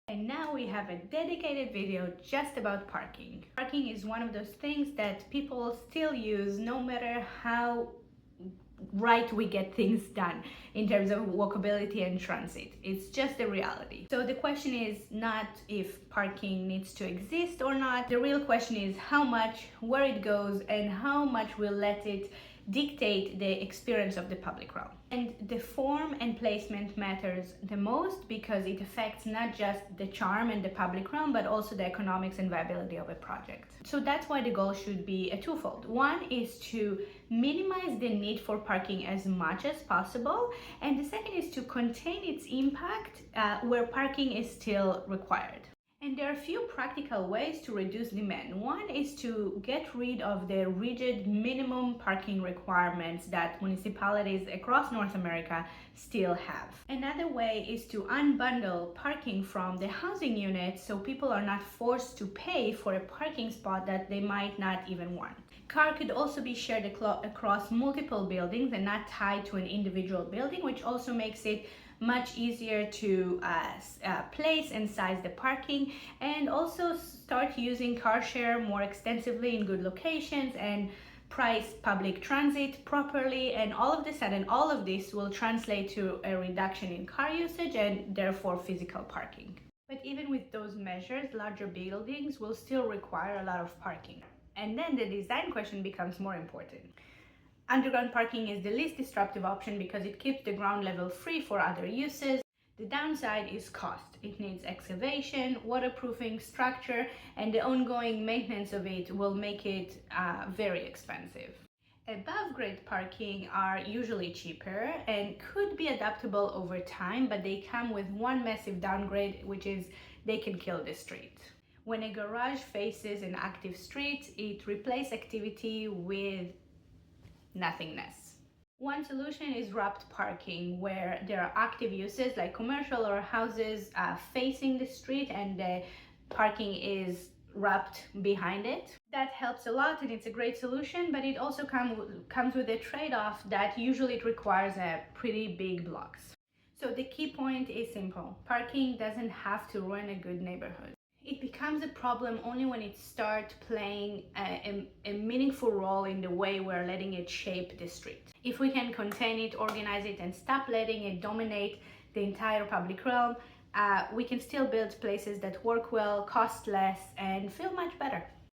And now we have a dedicated video just about parking. Parking is one of those things that people still use no matter how right we get things done in terms of walkability and transit. It's just a reality. So the question is not if parking needs to exist or not. The real question is how much, where it goes, and how much we'll let it dictate the experience of the public realm. And the form and placement matters the most because it affects not just the charm and the public realm, but also the economics and viability of a project. So that's why the goal should be a twofold. One is to minimize the need for parking as much as possible, and the second is to contain its impact where parking is still required. And there are a few practical ways to reduce demand. One is to get rid of the rigid minimum parking requirements that municipalities across North America still have. Another way is to unbundle parking from the housing unit so people are not forced to pay for a parking spot that they might not even want. Car could also be shared across multiple buildings and not tied to an individual building, which also makes it much easier to place and size the parking, and also start using car share more extensively in good locations and price public transit properly, and all of this will translate to a reduction in car usage and therefore physical parking. But even with those measures, larger buildings will still require a lot of parking. And then the design question becomes more important. Underground parking is the least disruptive option because it keeps the ground level free for other uses. The downside is cost. It needs excavation, waterproofing, structure, and the ongoing maintenance of it will make it very expensive. Above grade parking are usually cheaper and could be adaptable over time, but they come with one massive downgrade, which is they can kill the street. When a garage faces an active street, it replaces activity with nothingness. One solution is wrapped parking, where there are active uses like commercial or houses facing the street and the parking is wrapped behind it. That helps a lot and it's a great solution, but it also comes with a trade-off that usually it requires a pretty big blocks. So the key point is simple. Parking doesn't have to ruin a good neighborhood. It becomes a problem only when it starts playing a meaningful role in the way we're letting it shape the street. If we can contain it, organize it, and stop letting it dominate the entire public realm, we can still build places that work well, cost less, and feel much better.